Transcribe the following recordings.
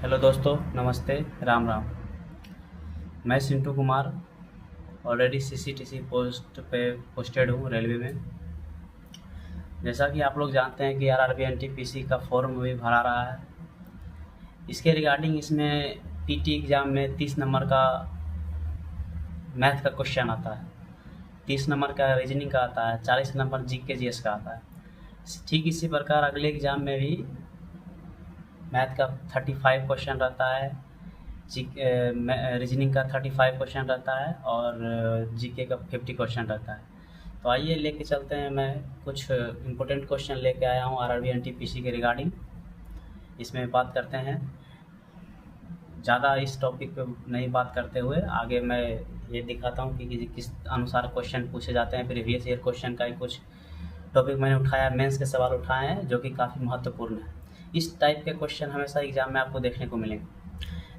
Hello दोस्तों, नमस्ते, राम राम। मैं Sintu Kumar already CCTC post पे पोस्टेड हूँ रेलवे में। जैसा कि आप लोग जानते हैं कि आरआरबी एनटीपीसी का फॉर्म भी भरा रहा है। इसके रिगार्डिंग इसमें पीटी एग्ज़ाम में 30 नंबर का मैथ का क्वेश्चन आता है, 30 नंबर का रीजनिंग का आता है, 40 नंबर जीके जीएस का आता है। ठीक इसी प्रकार अगले एग्ज़ाम में भी मैथ का 35 क्वेश्चन रहता है, रीजनिंग का 35 क्वेश्चन रहता है और जीके का 50 क्वेश्चन रहता है। तो आइए लेके चलते हैं। मैं कुछ इम्पोर्टेंट क्वेश्चन लेके आया हूँ आरआरबी एनटीपीसी के रिगार्डिंग। इसमें बात करते हैं। ज़्यादा इस टॉपिक पे नहीं बात करते हुए आगे मैं ये दिखाता हूँ कि किस अनुसार क्वेश्चन पूछे जाते हैं। प्रीवियस ईयर क्वेश्चन का ही कुछ टॉपिक मैंने उठाया, मेंस के सवाल उठाए हैं जो कि काफ़ी महत्वपूर्ण है। इस टाइप के क्वेश्चन हमेशा एग्जाम में आपको देखने को मिलेंगे।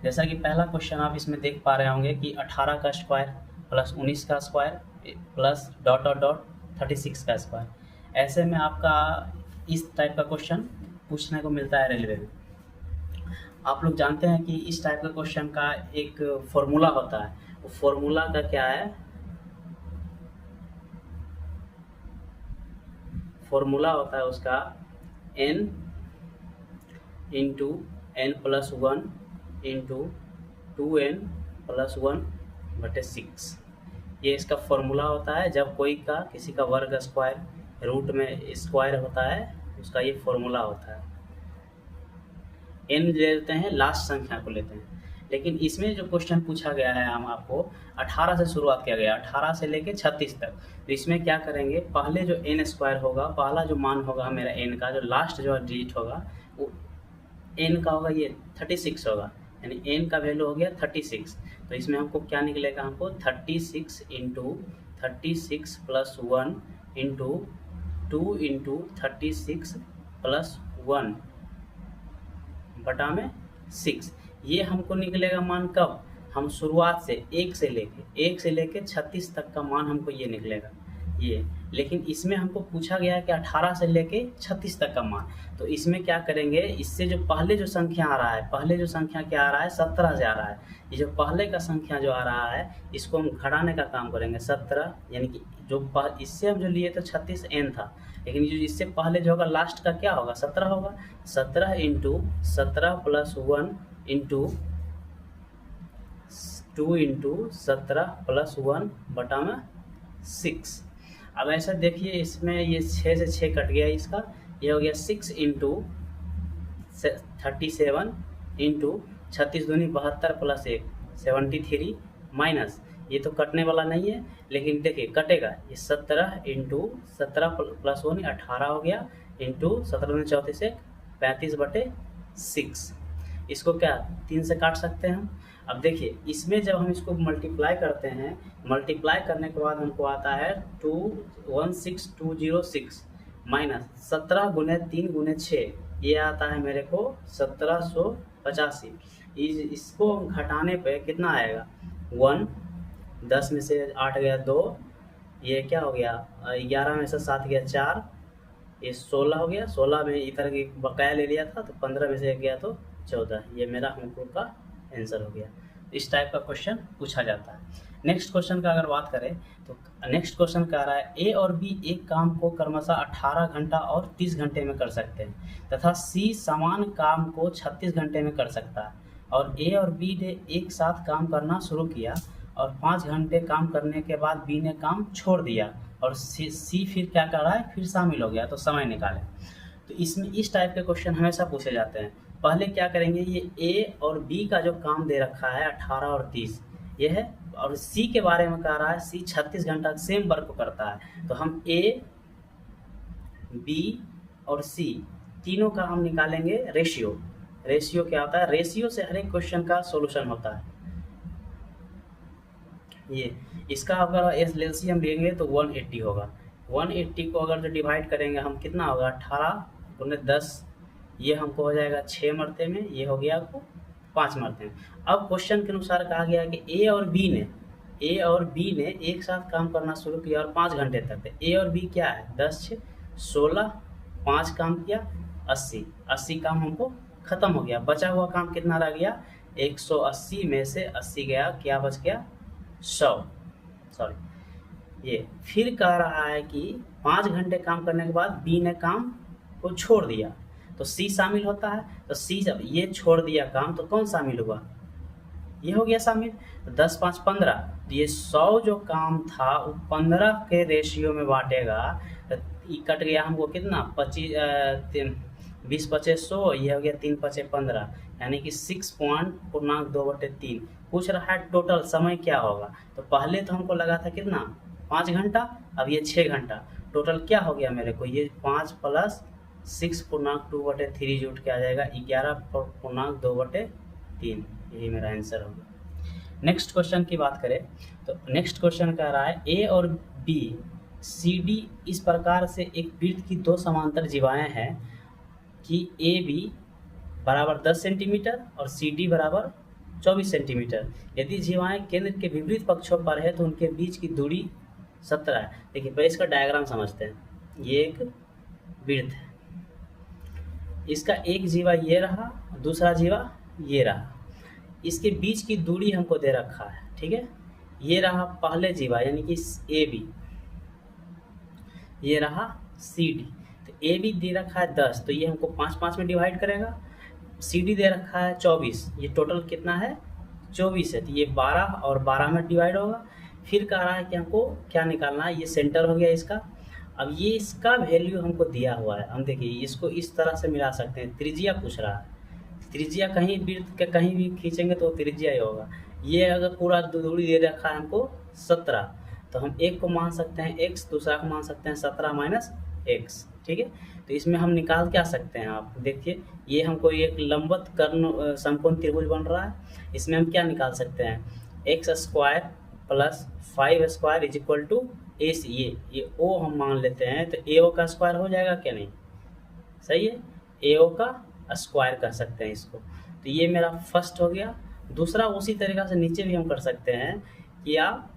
जैसा कि पहला क्वेश्चन आप इसमें देख पा रहे होंगे कि 18 का स्क्वायर प्लस 19 का square plus dot dot dot 36 का स्क्वायर। ऐसे में आपका इस टाइप का क्वेश्चन पूछने को मिलता है रेलवे में। आप लोग जानते हैं कि इस टाइप का क्वेश्चन का एक फॉर्मूला होता है। वो फॉर्मूला का क्या है? फॉर्मूला होता है उसका n into n plus one into 2n plus 1/6। ये इसका फॉर्मूला होता है। जब कोई का किसी का वर्ग स्क्वायर रूट में स्क्वायर होता है, उसका ये फॉर्मूला होता है। n ले लेते हैं, लास्ट संख्या को लेते हैं। लेकिन इसमें जो क्वेश्चन पूछा गया है, हम आपको 18 से शुरुआत किया गया, 18 से लेके 36 तक। तो इसमें क्या करेंगे, पहले जो n स्क्वायर होगा, पहला जो मान होगा मेरा n का, जो लास्ट जो डिजिट होगा वो n का होगा, ये 36 होगा। यानी n का वैल्यू हो गया 36। तो इसमें हमको क्या निकलेगा, हमको 36 into 36 plus 1 into 2 into 36 plus 1 बटा में 6। ये हमको निकलेगा मान कब, हम शुरुआत से 1 से लेके 36 तक का मान हमको ये निकलेगा ये। लेकिन इसमें हमको पूछा गया है कि 18 से लेके 36 तक का मान। तो इसमें क्या करेंगे, इससे जो पहले जो संख्या आ रहा है, पहले जो संख्या क्या आ रहा है, 17 से आ रहा है। ये जो पहले का संख्या जो आ रहा है, इसको हम घटाने का काम करेंगे। 17 यानी कि जो इससे हम जो लिए तो 36 n था, लेकिन जो इससे पहले जो होगा लास्ट का क्या होगा, 17 होगा। 17 into 17 plus 1 into 2 into 17 plus 1 बटा में 6। अब ऐसा देखिए, इसमें ये 6 से 6 कट गया, इसका ये हो गया 6 इंटू 37 इंटू 36 दूनी 72 प्लस 1 73 माइनस, ये तो कटने वाला नहीं है, लेकिन देखिए कटेगा। ये 17 इंटू 17 प्लस 1 18 हो गया, इंटू 17 दूनी 34 35/6। इसको क्या 3 से काट सकते हैं हम। अब देखिए, इसमें जब हम इसको मल्टीप्लाई करते हैं, मल्टीप्लाई करने के बाद हमको आता है 216,206 माइनस 17 गुने 3 गुने 6, ये आता है मेरे को 1785। इसको घटाने पे कितना आएगा, 1, 10 में से 8 गया 2, ये क्या हो गया, 11 में से 7 गया 4, ये 16 हो गया। 16 में इधर की बकाया ले लिया था, तो 15 में से 1 गया तो 14। ये मेरा हमको का आंसर हो गया। इस टाइप का क्वेश्चन पूछा जाता है। नेक्स्ट क्वेश्चन का अगर बात करें तो नेक्स्ट क्वेश्चन कह रहा है, ए और बी एक काम को क्रमशः 18 घंटा और 30 घंटे में कर सकते हैं तथा सी समान काम को 36 घंटे में कर सकता है। और ए और बी ने एक साथ काम करना शुरू किया और 5 घंटे काम करने के बाद बी ने काम छोड़ दिया और सी फिर क्या कर रहा है, फिर शामिल हो गया। तो समय निकालें। तो इसमें इस टाइप के क्वेश्चन हमेशा पूछे जाते हैं। पहले क्या करेंगे, ये ए और बी का जो काम दे रखा है 18 और 30 ये है, और सी के बारे में कह रहा है सी 36 घंटा सेम वर्क को करता है। तो हम ए, बी और सी तीनों का हम निकालेंगे रेशियो। रेशियो क्या होता है, रेशियो से हर एक क्वेश्चन का सॉल्यूशन होता है। ये इसका अगर एलसीएम लेंगे तो 180 होगा। 180 को अगर जो डिवाइड करेंगे हम, कितना होगा, 18 गुने 10, ये हमको हो जाएगा 6 मरते में, ये हो गया आपको 5 मरते में। अब क्वेश्चन के अनुसार कहा गया कि ए और बी ने एक साथ काम करना शुरू किया और 5 घंटे तक। ए और बी क्या है, 10 6 16, 5 काम किया 80 काम हमको खत्म हो गया। बचा हुआ काम कितना रह गया, 180 में से 80 गया, क्या बच गया, 100। सॉरी, ये फिर कह रहा है कि 5 घंटे काम करने के बाद बी ने काम को छोड़ दिया, तो सी शामिल होता है। तो सी जब ये छोड़ दिया काम, तो कौन शामिल हुआ, ये हो गया शामिल। तो 10 5 15, तो ये 100 जो काम था वो 15 के रेशियो में बांटेगा, तो ये कट गया हमको कितना, 25 20 पचे 100, ये हो गया 3 पचे 15, यानी कि 6.2/3। पूछ रहा है टोटल समय क्या होगा, तो पहले तो हमको लगा था कितना, 5 घंटा, अब ये 6 घंटा, टोटल क्या हो गया मेरे को, ये 5 प्लस 6.2/3 जो उठ के आ जाएगा 11.2/3। यही मेरा आंसर होगा। नेक्स्ट क्वेश्चन की बात करें तो नेक्स्ट क्वेश्चन कह रहा है ए और बी सी डी इस प्रकार से एक वृत्त की दो समांतर जीवाएं हैं कि ए बी बराबर 10 सेंटीमीटर और सी डी बराबर 24 सेंटीमीटर। यदि जीवाएं केंद्र के विपरीत पक्षों पर है तो उनके बीच की दूरी 17 है। देखिए पहले इसका डायग्राम समझते हैं। ये एक वृत्त है, इसका एक जीवा ये रहा, दूसरा जीवा ये रहा, इसके बीच की दूरी हमको दे रखा है, ठीक है। ये रहा पहले जीवा यानी कि ए बी, ये रहा सी डी। तो ए बी दे रखा है 10, तो ये हमको 5 5 में डिवाइड करेगा। सी डी दे रखा है 24, ये टोटल कितना है 24 है, तो ये 12 और 12 में डिवाइड होगा। फिर कह रहा है कि हमको क्या निकालना है, ये सेंटर हो गया इसका। अब ये इसका वैल्यू हमको दिया हुआ है, हम देखिए इसको इस तरह से मिला सकते हैं। त्रिज्या पूछ रहा है, त्रिज्या कहीं वृत्त के कहीं भी खींचेंगे तो त्रिज्या ही होगा। ये अगर पूरा दूरी दे रखा है हमको 17, तो हम एक को मान सकते हैं x, दूसरा को मान सकते हैं 17 माइनस एक्स, ठीक है। तो इसमें हम निकाल क्या सकते हैं, आप देखिए ये हमको एक लंबवत कर्ण समकोण त्रिभुज बन रहा है। इसमें हम क्या निकाल सकते हैं, X square plus 5 square is equal to A C. ये ओ हम मान लेते हैं, तो ए ओ का स्क्वायर हो जाएगा क्या, नहीं सही है, ए ओ का स्क्वायर कर सकते हैं इसको। तो ये मेरा फर्स्ट हो गया। दूसरा उसी तरीक़ा से नीचे भी हम कर सकते हैं कि आप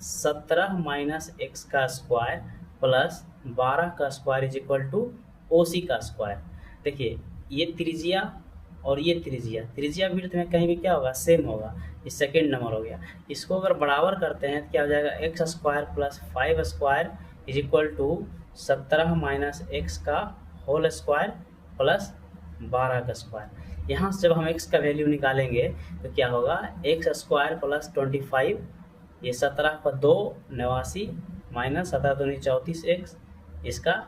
17 माइनस एक्स का स्क्वायर प्लस 12 का square is equal to O C का स्क्वायर। देखिए ये त्रिज्या और ये त्रिज्या वृत्त में कहीं भी क्या होगा, सेम होगा। ये सेकेंड नंबर हो गया। इसको अगर बराबर करते हैं तो क्या हो जाएगा, x square plus 5 square is equal to 17 minus x का होल स्क्वायर प्लस 12 का स्क्वायर। यहाँ से जब हम x का वैल्यू निकालेंगे तो क्या होगा, एक्स स्क्वायर प्लस 25, ये 17 पर 2 89 माइनस 17 दूनी 34 एक्स, इसका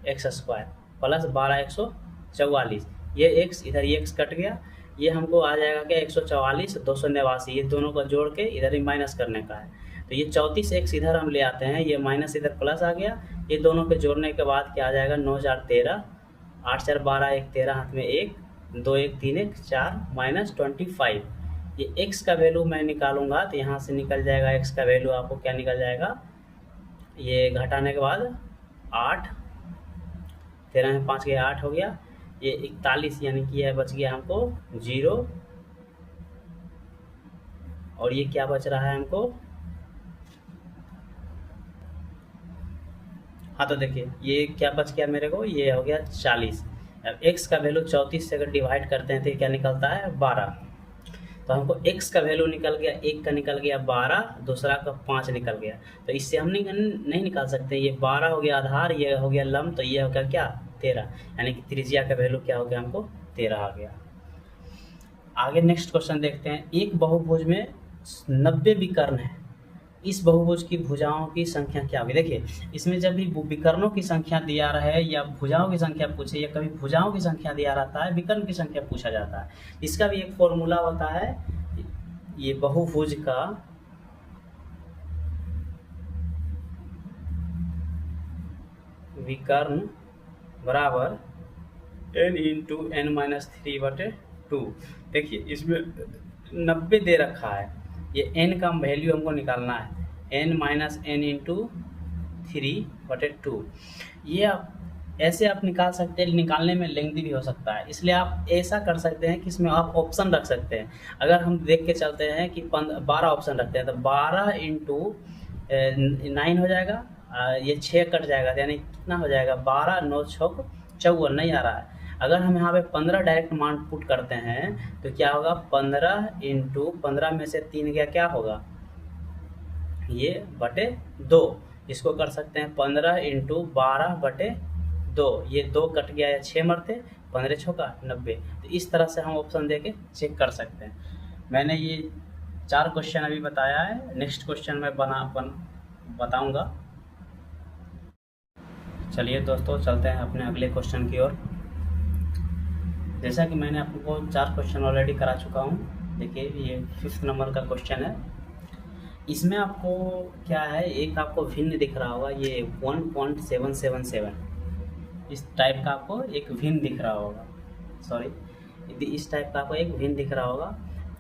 एक्स स्क्वायर प्लस 12 144, ये x इधर ये x कट गया, ये हमको आ जाएगा क्या 144 289, ये दोनों को जोड़ के इधर ही माइनस करने का है। तो ये 34x इधर हम ले आते हैं, ये माइनस इधर प्लस आ गया, ये दोनों के जोड़ने के बाद क्या आ जाएगा 9 4 13, 8 4 12 1 13, हाथ में 1 2 1 3 1 4 माइनस 25। ये x का वैल्यू मैं निकालूंगा तो यहाँ से निकल जाएगा x का वैल्यू आपको क्या निकल जाएगा, ये घटाने के बाद 8 13 में 5 गया 8 हो गया, ये 41 यानी कि यह बच गया हमको 0, और ये क्या बच रहा है हमको, हाँ तो देखिए ये क्या बच गया मेरे को, ये हो गया 40। अब x का वैल्यू 34 से अगर डिवाइड करते हैं तो क्या निकलता है 12। तो हमको x का वैल्यू निकल गया, एक का निकल गया 12, दूसरा का 5 निकल गया। तो इससे हम नहीं निकाल सकते, ये 12 हो गया आधार, ये हो गया लंब, तो ये हो गया क्या 13, यानी कि त्रिज्या का वैल्यू क्या हो गया हमको 13 आ गया। आगे नेक्स्ट क्वेश्चन देखते हैं। एक बहुभुज में 90 विकर्ण है, इस बहुभुज की भुजाओं की संख्या क्या होगी। देखिए इसमें जब भी विकर्णों की संख्या दिया रहा है या भुजाओं की संख्या पूछे, या कभी भुजाओं की संख्या दिया रहता है, विकर्ण की संख्या पूछा जाता है, इसका भी एक फॉर्मूला होता है। ये बहुभुज का विकर्ण बराबर n इंटू n-3/2। देखिए इसमें 90 दे रखा है, ये n का वैल्यू हमको निकालना है, n माइनस n इंटू 3/2। ये आप ऐसे आप निकाल सकते हैं, निकालने में लेंथी भी हो सकता है, इसलिए आप ऐसा कर सकते हैं कि इसमें आप ऑप्शन रख सकते हैं। अगर हम देख के चलते हैं कि 12 ऑप्शन रखते हैं तो 12 इंटू 9 हो जाएगा, ये 6 कट जाएगा, यानी कितना हो जाएगा 12 9 6 54, नहीं आ रहा है। अगर हम यहाँ पे 15 डायरेक्ट मान पुट करते हैं तो क्या होगा, 15 इंटू 15 में से 3 गया, क्या होगा ये बटे 2। इसको कर सकते हैं 15 इंटू 12 बटे 2, ये 2 कट गया है 6 मरते, 15 छक्का 90। तो इस तरह से हम ऑप्शन दे के चेक कर सकते हैं। मैंने ये 4 क्वेश्चन अभी बताया है, नेक्स्ट क्वेश्चन मैं बताऊंगा। चलिए दोस्तों चलते हैं अपने अगले क्वेश्चन की ओर। जैसा कि मैंने आपको 4 क्वेश्चन ऑलरेडी करा चुका हूँ। देखिए ये 5th नंबर का क्वेश्चन है। इसमें आपको क्या है, एक आपको भिन्न दिख रहा होगा, ये 1.777 इस टाइप का आपको एक भिन्न दिख रहा होगा, इस टाइप का आपको एक भिन्न दिख रहा होगा।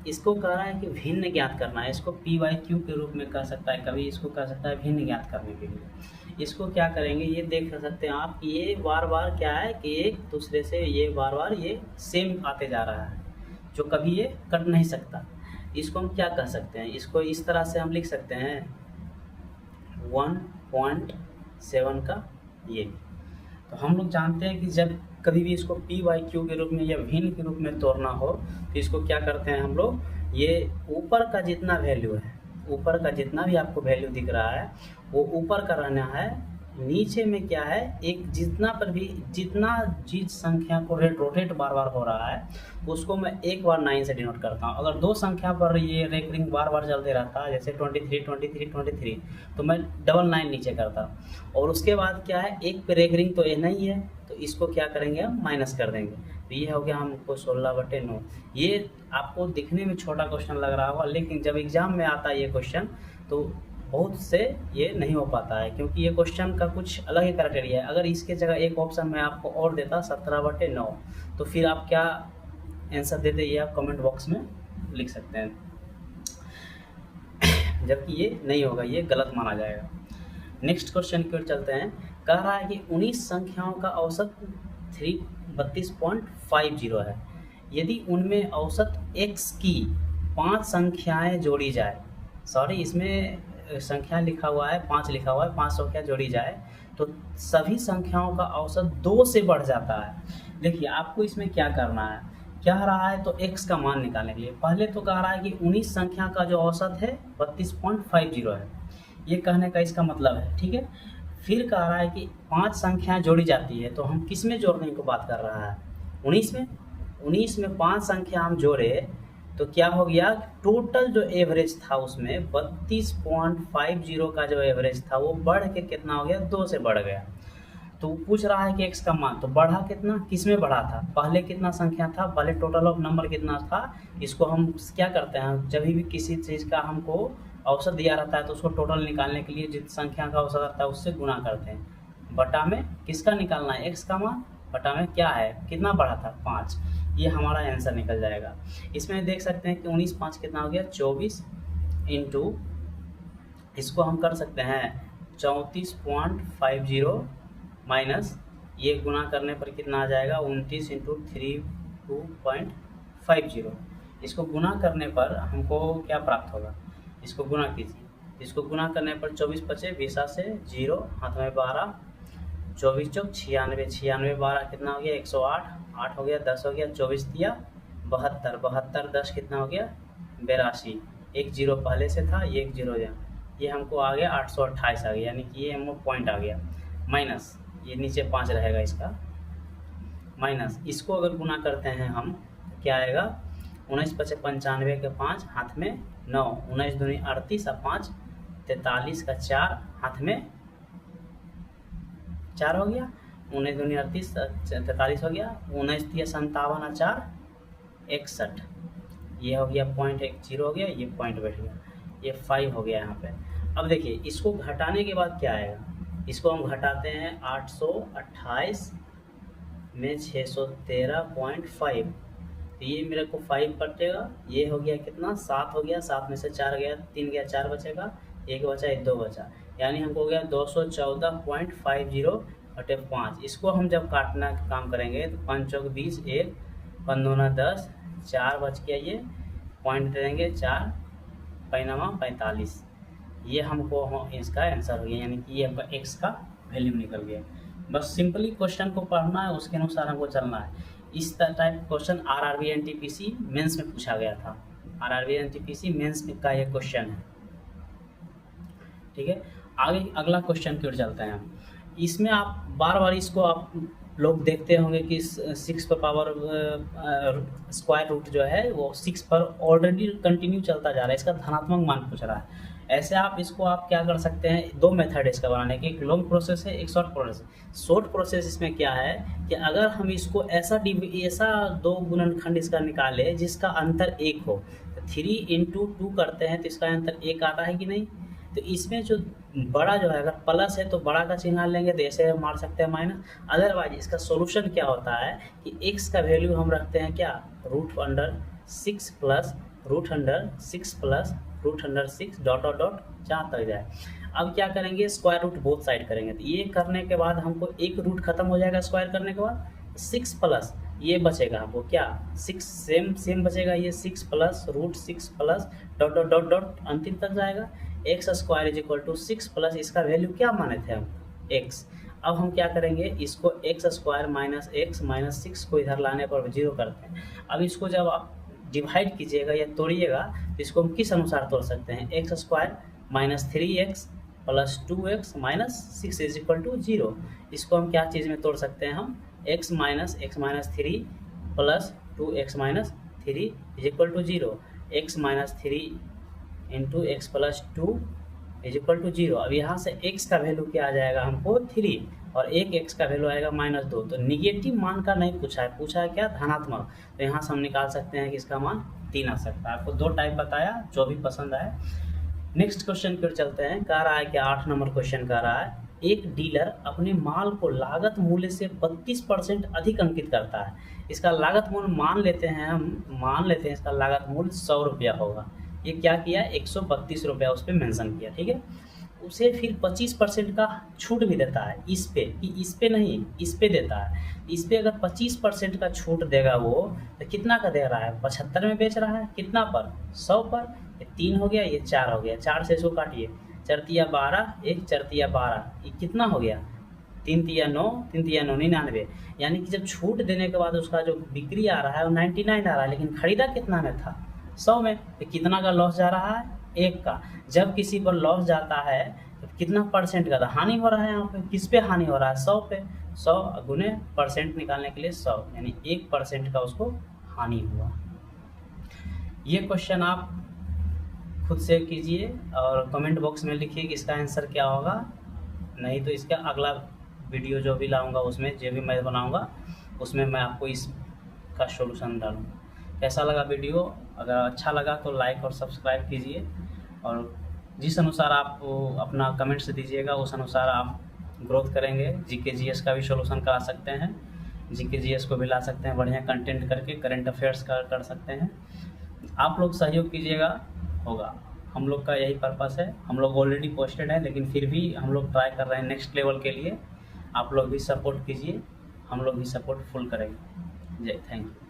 इसको कह रहा है कि भिन्न ज्ञात करना है। इसको PYQ के रूप में कर सकता है, कभी इसको कर सकता है भिन्न ज्ञात करने के लिए। इसको क्या करेंगे, ये देख सकते हैं आप, ये बार बार क्या है कि एक दूसरे से ये बार बार ये सेम आते जा रहा है, जो कभी ये कट नहीं सकता। इसको हम क्या कह सकते हैं, इसको इस तरह से हम लिख सकते हैं 1.7 का ये। तो हम लोग जानते हैं कि जब कभी भी इसको PYQ के रूप में या भिन्न के रूप में तोड़ना हो तो इसको क्या करते हैं हम लोग, ये ऊपर का जितना वैल्यू है, ऊपर का जितना भी आपको वैल्यू दिख रहा है वो ऊपर का रहना है। नीचे में क्या है, एक जितना चीज संख्या को रोटेट बार बार हो रहा है उसको मैं एक बार 9 से डिनोट करता हूँ। अगर 2 संख्या पर ये रेकरिंग बार बार चलते रहता है, जैसे 23 23 23, तो मैं 9 नीचे करता हूँ। और उसके बाद क्या है, एक पे रेकरिंग तो ये नहीं है, तो इसको क्या करेंगे हम माइनस कर देंगे। तो ये हो गया हमको 16/9। ये आपको दिखने में छोटा क्वेश्चन लग रहा होगा, लेकिन जब एग्जाम में आता है ये क्वेश्चन तो बहुत से ये नहीं हो पाता है, क्योंकि ये क्वेश्चन का कुछ अलग ही क्राइटेरिया है। अगर इसके जगह एक ऑप्शन मैं आपको और देता 17/9, तो फिर आप क्या आंसर देते ये आप कमेंट बॉक्स में लिख सकते हैं। जबकि ये नहीं होगा, ये गलत माना जाएगा। नेक्स्ट क्वेश्चन की ओर चलते हैं। कह रहा है कि 19 संख्याओं का औसत 32.50 है। यदि उनमें औसत x की 5 संख्याएं जोड़ी जाए, इसमें संख्या लिखा हुआ है 5 लिखा हुआ है, 5 संख्या जोड़ी जाए तो सभी संख्याओं का औसत 2 से बढ़ जाता है। देखिए आपको इसमें क्या करना है, क्या रहा है, तो x का मान निकालने के लिए पहले तो कह रहा है कि 19 संख्या का जो औसत है 32.50 है, ये कहने का इसका मतलब है, ठीक है। फिर कह रहा है कि 5 संख्याएं जोड़ी जाती है, तो हम किस में जोड़ने को बात कर रहा है, 19 में। 19 में 5 संख्या हम जोड़े तो क्या हो गया, टोटल जो एवरेज था उसमें 32.50 का जो एवरेज था वो बढ़ के कितना हो गया, 2 से बढ़ गया। तो पूछ रहा है कि x का मान, तो बढ़ा कितना, किस में बढ़ा था, पहले कितना संख्या था, पहले टोटल ऑफ नंबर कितना था। इसको हम क्या करते हैं, जब भी किसी चीज़ का हमको औसत दिया रहता है तो उसको टोटल निकालने के लिए जिस संख्या का औसत रहता है उससे गुणा करते हैं। बटा में किसका निकालना है, x का मान, बटा में क्या है, कितना बढ़ा था, 5। ये हमारा आंसर निकल जाएगा। इसमें देख सकते हैं कि 19 5 कितना हो गया, 24 इंटू, इसको हम कर सकते हैं 34.50 माइनस ये गुणा करने पर कितना आ जाएगा, 29 इंटू 32.50। इसको गुणा करने पर हमको क्या प्राप्त होगा, इसको गुणा कीजिए। इसको गुणा करने पर 24 बचे, 20 से 0, हाथ में 12, 24 चौक 96, 96 12 कितना हो गया, 108, 8 हो गया, 10 हो गया, 24 दिया 72, 72 10 कितना हो गया, 82। एक जीरो पहले से था, ये एक जीरो गया, ये हमको आ गया 828 आ गया, यानी कि ये हमको पॉइंट आ गया। माइनस ये नीचे 5 रहेगा इसका, माइनस इसको अगर गुना करते हैं हम क्या आएगा, 19 5 95 के 5, हाथ में 9, 19 दूनी 38 और 5 43 का 4, हाथ में 4 हो गया, 19 दूनी 38 43 हो गया, 19 दिया 57 और 4 61, ये हो गया पॉइंट, 1 0 हो गया, ये पॉइंट बैठ गया, ये 5 हो गया यहाँ पे। अब देखिए इसको घटाने के बाद क्या आएगा, इसको हम घटाते हैं 828 में 613.5, तो ये मेरे को 5 कटेगा, ये हो गया कितना, 7 हो गया, 7 में से 4 गया, 3 गया, 4 बचेगा, 1 बचा, 1 2 बचा, यानी हमको हो गया 214.50/5। इसको हम जब काटना का काम करेंगे तो 5 चौक 20, 1 5 दूना 10, 4 बच गया, ये पॉइंट देंगे 4 पैनामा 45, ये हमको इसका आंसर हो गया, यानी कि ये आपका x का वैल्यू निकल गया। बस सिंपली क्वेश्चन को पढ़ना है, उसके अनुसार हमको चलना है। इस type question RRB NTPC mains में पूछा गया था। आरआरबी एनटीपीसी मेंस में का ये क्वेश्चन है, ठीक है। आगे अगला क्वेश्चन की ओर चलते हैं हम। इसमें आप बार बार इसको आप लोग देखते होंगे कि 6 पर पावर स्क्वायर रूट जो है वो 6 पर ऑलरेडी कंटिन्यू चलता जा रहा है, इसका धनात्मक मान पूछ रहा है। ऐसे आप इसको आप क्या कर सकते हैं, दो मेथड है इसका बनाने के, एक लॉन्ग प्रोसेस है, एक शॉर्ट प्रोसेस है। शॉर्ट प्रोसेस इसमें क्या है कि अगर हम इसको ऐसा दो गुणनखंड इसका निकाले जिसका अंतर 1 हो, 3 × 2 करते हैं तो इसका अंतर 1 आता है कि नहीं। तो इसमें जो बड़ा जो है अगर प्लस है तो बड़ा का चिन्ह लेंगे तो ऐसे मार सकते हैं माइनस। अदरवाइज इसका सॉल्यूशन क्या होता है कि x का वैल्यू हम रखते हैं क्या, √6 plus √6 plus √6 dot dot dot जहाँ तक जाए। अब क्या करेंगे, स्क्वायर रूट बोथ साइड करेंगे। तो ये करने के बाद हमको एक रूट खत्म हो जाएगा स्क्वायर करने के बाद, 6 प्लस ये बचेगा हमको क्या, 6 सेम बचेगा, ये 6 plus √6 plus dot dot dot dot अंतिम तक जाएगा। x square is equal to 6 plus इसका वैल्यू क्या माने थे हम, x। अब हम क्या करेंगे, इसको x square minus x minus 6 को इधर लाने पर 0 करते हैं। अब इसको जब आप डिवाइड कीजिएगा या तोड़िएगा तो इसको हम किस अनुसार तोड़ सकते हैं, x square minus 3x plus 2x minus 6 is equal to 0। इसको हम क्या चीज़ में तोड़ सकते हैं, हम x minus 3 plus 2x minus 3 is equal to 0, x minus 3 into x plus 2 is equal to 0। अब यहाँ से x का वैल्यू क्या आ जाएगा हमको 3 और एक x का वैल्यू आएगा -2। तो निगेटिव मान का नहीं पूछा है, पूछा है क्या, धनात्मक। तो यहाँ से हम निकाल सकते हैं कि इसका मान 3 आ सकता है। आपको 2 टाइप बताया, जो भी पसंद आए। नेक्स्ट क्वेश्चन की ओर चलते हैं। कह रहा है कि 8 नंबर क्वेश्चन कह रहा है, एक डीलर अपने माल को लागत मूल्य से 32% अधिक अंकित करता है। इसका लागत मूल्य मान लेते हैं इसका लागत मूल्य 100 रुपया होगा। ये क्या किया, 132 रुपया उस पर मेंशन किया, ठीक है। उसे फिर 25% का छूट भी देता है इस पे नहीं, इस पे देता है। इस पे अगर 25% का छूट देगा वो, तो कितना का दे रहा है, 75 में बेच रहा है, कितना पर, 100 पर। ये 3 हो गया, ये 4 हो गया, 4 से इसको काटिए, 4 तिया 12, 1 4 तिया 12, ये कितना हो गया, 3 तिया 9, 3 तिया 9 99। यानी कि जब छूट देने के बाद उसका जो बिक्री आ रहा है वो 99 आ रहा है, लेकिन खरीदा कितना में था, 100 में। तो कितना का लॉस जा रहा है, 1 का। जब किसी पर लॉस जाता है तो कितना परसेंट का हानि हो रहा है, यहाँ पे किस पे हानि हो रहा है, 100 पे। 100 गुने परसेंट निकालने के लिए 100, यानी 1% का उसको हानि हुआ। ये क्वेश्चन आप खुद से कीजिए और कमेंट बॉक्स में लिखिए कि इसका आंसर क्या होगा। नहीं तो इसका अगला वीडियो जो भी लाऊंगा उसमें, जो भी मैं बनाऊंगा उसमें मैं आपको इसका सॉल्यूशन डालूंगा। कैसा लगा वीडियो, अगर अच्छा लगा तो लाइक और सब्सक्राइब कीजिए, और जिस अनुसार आप अपना कमेंट्स दीजिएगा उस अनुसार आप ग्रोथ करेंगे। जीके जीएस का भी सॉल्यूशन करा सकते हैं, जीके जीएस को भी ला सकते हैं, बढ़िया कंटेंट करके करंट अफेयर्स का कर सकते हैं। आप लोग सहयोग कीजिएगा, होगा। हम लोग का यही पर्पस है। हम लोग ऑलरेडी पोस्टेड है, लेकिन फिर भी हम लोग ट्राई कर रहे हैं नेक्स्ट लेवल के लिए। आप लोग भी सपोर्ट कीजिए, हम लोग भी सपोर्ट फुल करेंगे। जय, थैंक यू।